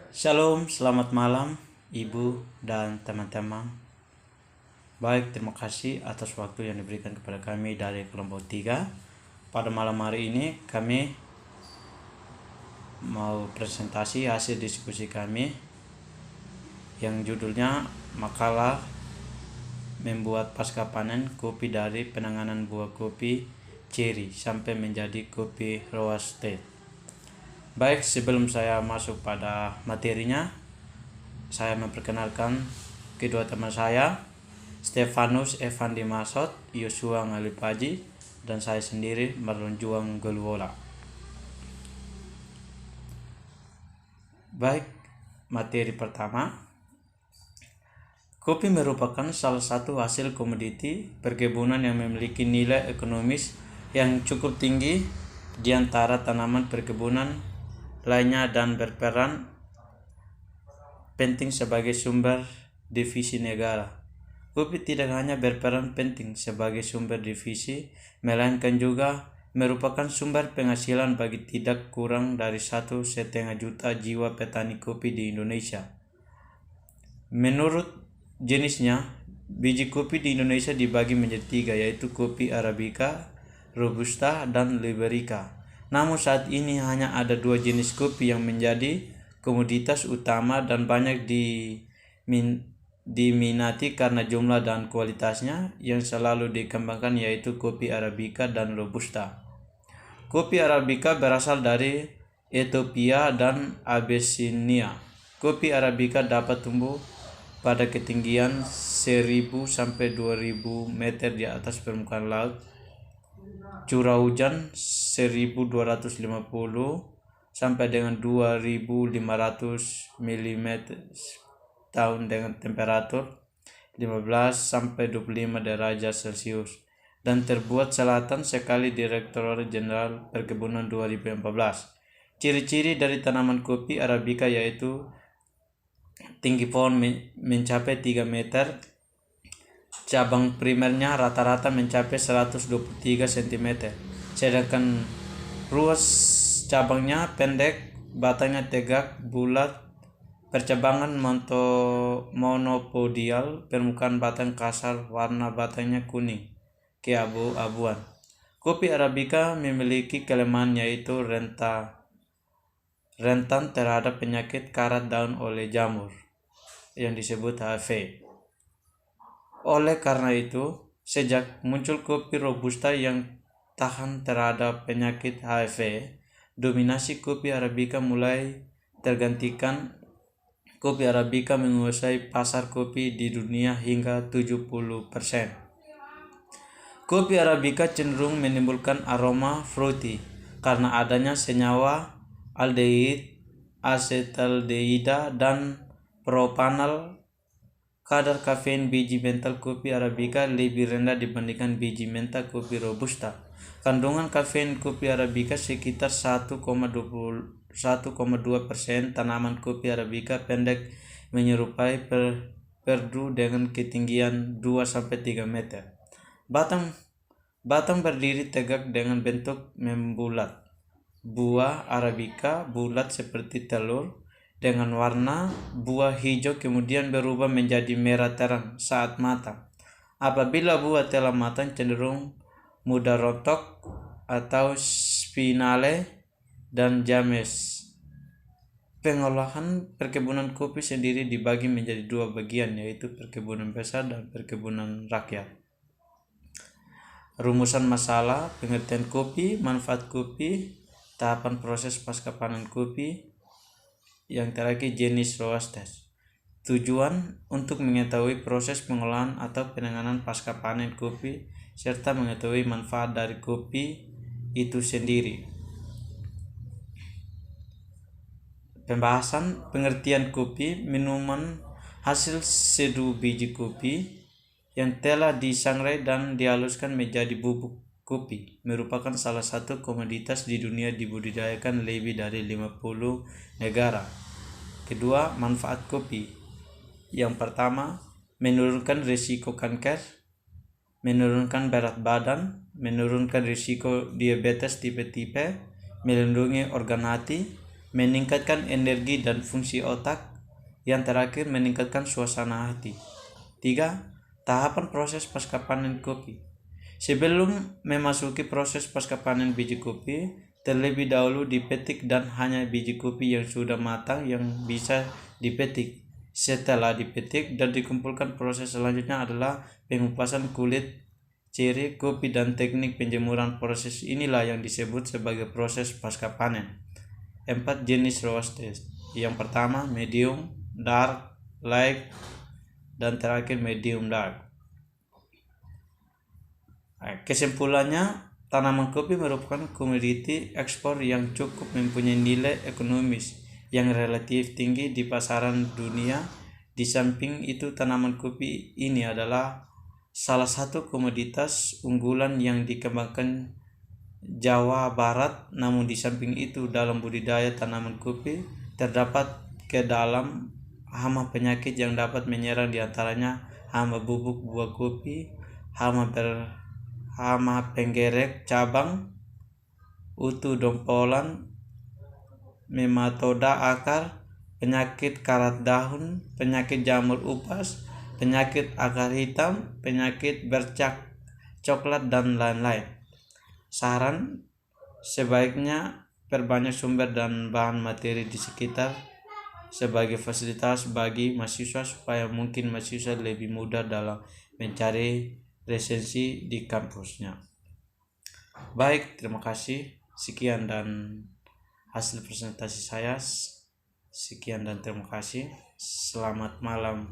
Shalom, selamat malam Ibu dan teman-teman. Baik, terima kasih atas waktu yang diberikan kepada kami dari kelompok 3. Pada malam hari ini kami mau presentasi hasil diskusi kami yang judulnya makalah membuat pasca panen kopi dari penanganan buah kopi cherry sampai menjadi kopi roasted. Baik, sebelum saya masuk pada materinya, saya memperkenalkan kedua teman saya, Stefanus Evan Dimasot, Yosua Ngalipaji, dan saya sendiri Marlon Juang Golwola. Baik, materi pertama. Kopi merupakan salah satu hasil komoditi perkebunan yang memiliki nilai ekonomis yang cukup tinggi di antara tanaman perkebunan lainnya dan berperan penting sebagai sumber devisa negara. Kopi tidak hanya berperan penting sebagai sumber devisa, melainkan juga merupakan sumber penghasilan bagi tidak kurang dari 1,5 juta jiwa petani kopi di Indonesia. Menurut jenisnya, biji kopi di Indonesia dibagi menjadi 3, yaitu kopi Arabica, Robusta, dan Liberica. Namun saat ini hanya ada 2 jenis kopi yang menjadi komoditas utama dan banyak diminati karena jumlah dan kualitasnya yang selalu dikembangkan, yaitu kopi Arabica dan Robusta. Kopi Arabica berasal dari Ethiopia dan Abyssinia. Kopi Arabica dapat tumbuh pada ketinggian 1.000 sampai 2.000 meter di atas permukaan laut. Curah hujan 1.250 sampai dengan 2.500 mm tahun dengan temperatur 15 sampai 25 derajat Celcius dan terbuat selatan sekali Direktorat Jenderal Perkebunan 2014. Ciri-ciri dari tanaman kopi Arabica yaitu tinggi pohon mencapai 3 meter, cabang primernya rata-rata mencapai 123 cm, sedangkan ruas cabangnya pendek, batangnya tegak, bulat, percabangan monopodial, permukaan batang kasar, warna batangnya kuning keabu-abuan. Kopi Arabica memiliki kelemahan yaitu rentan terhadap penyakit karat daun oleh jamur yang disebut HIV. Oleh karena itu, sejak muncul kopi Robusta yang tahan terhadap penyakit HIV, dominasi kopi Arabica mulai tergantikan. Kopi Arabica menguasai pasar kopi di dunia hingga 70%. Kopi Arabica cenderung menimbulkan aroma fruity karena adanya senyawa aldehid, asetaldehida, dan propanol. Kadar kafein biji menta kopi Arabica lebih rendah dibandingkan biji menta kopi Robusta. Kandungan kafein kopi Arabica sekitar 1,2%. Tanaman kopi Arabica pendek menyerupai perdu dengan ketinggian 2-3 meter. Batang berdiri tegak dengan bentuk membulat. Buah Arabica bulat seperti telur dengan warna buah hijau kemudian berubah menjadi merah terang saat matang. Apabila buah telah matang cenderung mudah rontok atau spinale dan james. Pengolahan perkebunan kopi sendiri dibagi menjadi 2 bagian, yaitu perkebunan besar dan perkebunan rakyat. Rumusan masalah, pengertian kopi, manfaat kopi, tahapan proses pasca panen kopi, yang terakhir jenis roasted. Tujuan untuk mengetahui proses pengolahan atau penanganan pasca panen kopi serta mengetahui manfaat dari kopi itu sendiri. Pembahasan pengertian kopi, minuman hasil seduh biji kopi yang telah disangrai dan dihaluskan menjadi bubuk kopi, merupakan salah satu komoditas di dunia dibudidayakan lebih dari 50 negara. Kedua, manfaat kopi. Yang pertama, menurunkan risiko kanker, menurunkan berat badan, menurunkan risiko diabetes tipe-tipe, melindungi organ hati, meningkatkan energi dan fungsi otak. Yang terakhir, meningkatkan suasana hati. 3. Tahapan proses pasca panen kopi. Sebelum memasuki proses pasca panen biji kopi, terlebih dahulu dipetik dan hanya biji kopi yang sudah matang yang bisa dipetik. Setelah dipetik dan dikumpulkan, proses selanjutnya adalah pengupasan kulit ciri kopi dan teknik penjemuran. Proses inilah yang disebut sebagai proses pasca panen. 4 jenis roasted. Yang pertama medium, dark, light, dan terakhir medium dark. Kesimpulannya, tanaman kopi merupakan komoditi ekspor yang cukup mempunyai nilai ekonomis yang relatif tinggi di pasaran dunia. Di samping itu, tanaman kopi ini adalah salah satu komoditas unggulan yang dikembangkan Jawa Barat. Namun di samping itu, dalam budidaya tanaman kopi terdapat ke dalam hama penyakit yang dapat menyerang, diantaranya hama bubuk buah kopi, hama penggerek cabang, utu dompolan, nematoda akar, penyakit karat daun, penyakit jamur upas, penyakit akar hitam, penyakit bercak coklat, dan lain-lain. Saran, sebaiknya perbanyak sumber dan bahan materi di sekitar sebagai fasilitas bagi mahasiswa supaya mungkin mahasiswa lebih mudah dalam mencari resensi di kampusnya. Baik, terima kasih. Sekian dan hasil presentasi saya. Sekian dan terima kasih. Selamat malam.